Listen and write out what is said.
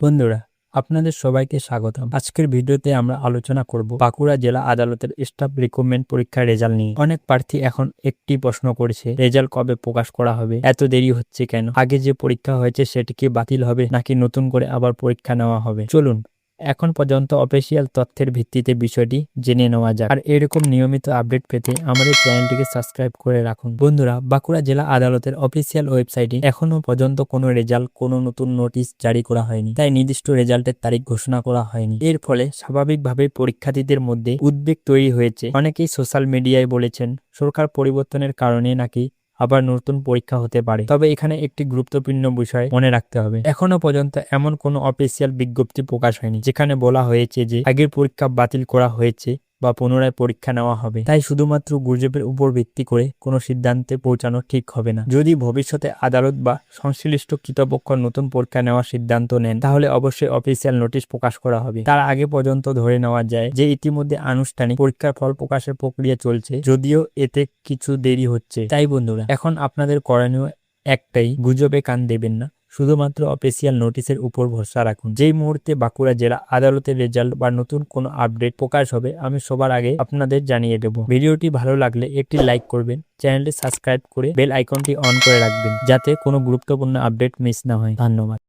বন্ধুরা, আপনাদের সবাইকে স্বাগতম। আজকের ভিডিওতে আমরা আলোচনা করব বাঁকুড়া জেলা আদালতের স্টাফ রিক্রুটমেন্ট পরীক্ষার রেজাল্ট নিয়ে। অনেক প্রার্থী এখন একটি প্রশ্ন করেছে, রেজাল্ট কবে প্রকাশ করা হবে, এত দেরি হচ্ছে কেন, আগে যে পরীক্ষা হয়েছে সেটি কি বাতিল হবে নাকি নতুন করে আবার পরীক্ষা নেওয়া হবে। চলুন এখন পর্যন্ত অফিসিয়াল তথ্যের ভিত্তিতে বিষয়টি জেনে নেওয়া যাক। আর এরকম নিয়মিত আপডেট পেতে আমাদের চ্যানেলটিকে সাবস্ক্রাইব করে রাখুন। বন্ধুরা, বাঁকুড়া জেলা আদালতের অফিসিয়াল ওয়েবসাইটে এখনো পর্যন্ত কোনো রেজাল্ট, কোনো নতুন নোটিশ জারি করা হয়নি, তাই নির্দিষ্ট রেজাল্টের তারিখ ঘোষণা করা হয়নি। এর ফলে স্বাভাবিকভাবে পরীক্ষার্থীদের মধ্যে উদ্বেগ তৈরি হয়েছে। অনেকেই সোশ্যাল মিডিয়ায় বলেছেন সরকার পরিবর্তনের কারণে নাকি আবার নতুন পরীক্ষা হতে পারে। তবে এখানে একটি গুরুত্বপূর্ণ বিষয় মনে রাখতে হবে, এখনো পর্যন্ত এমন কোনো অফিসিয়াল বিজ্ঞপ্তি প্রকাশ হয়নি যেখানে বলা হয়েছে যে আগের পরীক্ষা বাতিল করা হয়েছে বা পুনরায় পরীক্ষা নেওয়া হবে। তাই শুধুমাত্র গুজবের উপর ভিত্তি করে কোনো সিদ্ধান্তে পৌঁছানো ঠিক হবে না। যদি ভবিষ্যতে আদালত বা সংশ্লিষ্ট কর্তৃপক্ষ নতুন পরীক্ষা নেওয়ার সিদ্ধান্ত নেন, তাহলে অবশ্যই অফিসিয়াল নোটিশ প্রকাশ করা হবে। তার আগে পর্যন্ত ধরে নেওয়া যায় যে ইতিমধ্যে আনুষ্ঠানিক পরীক্ষার ফল প্রকাশের প্রক্রিয়া চলছে, যদিও এতে কিছু দেরি হচ্ছে। তাই বন্ধুরা, এখন আপনাদের করণীয় একটাই, গুজবে কান দেবেন না, শুধুমাত্র অফিসিয়াল নোটিশের উপর ভরসা রাখুন। যেই মুহূর্তে বাঁকুড়া জেলা আদালতের রেজাল্ট বা নতুন কোনো আপডেট প্রকাশ হবে, আমি সবার আগে আপনাদের জানিয়ে দেব। ভিডিওটি ভালো লাগলে একটি লাইক করবেন, চ্যানেলটি সাবস্ক্রাইব করে বেল আইকনটি অন করে রাখবেন, যাতে কোনো গুরুত্বপূর্ণ আপডেট মিস না হয়। ধন্যবাদ।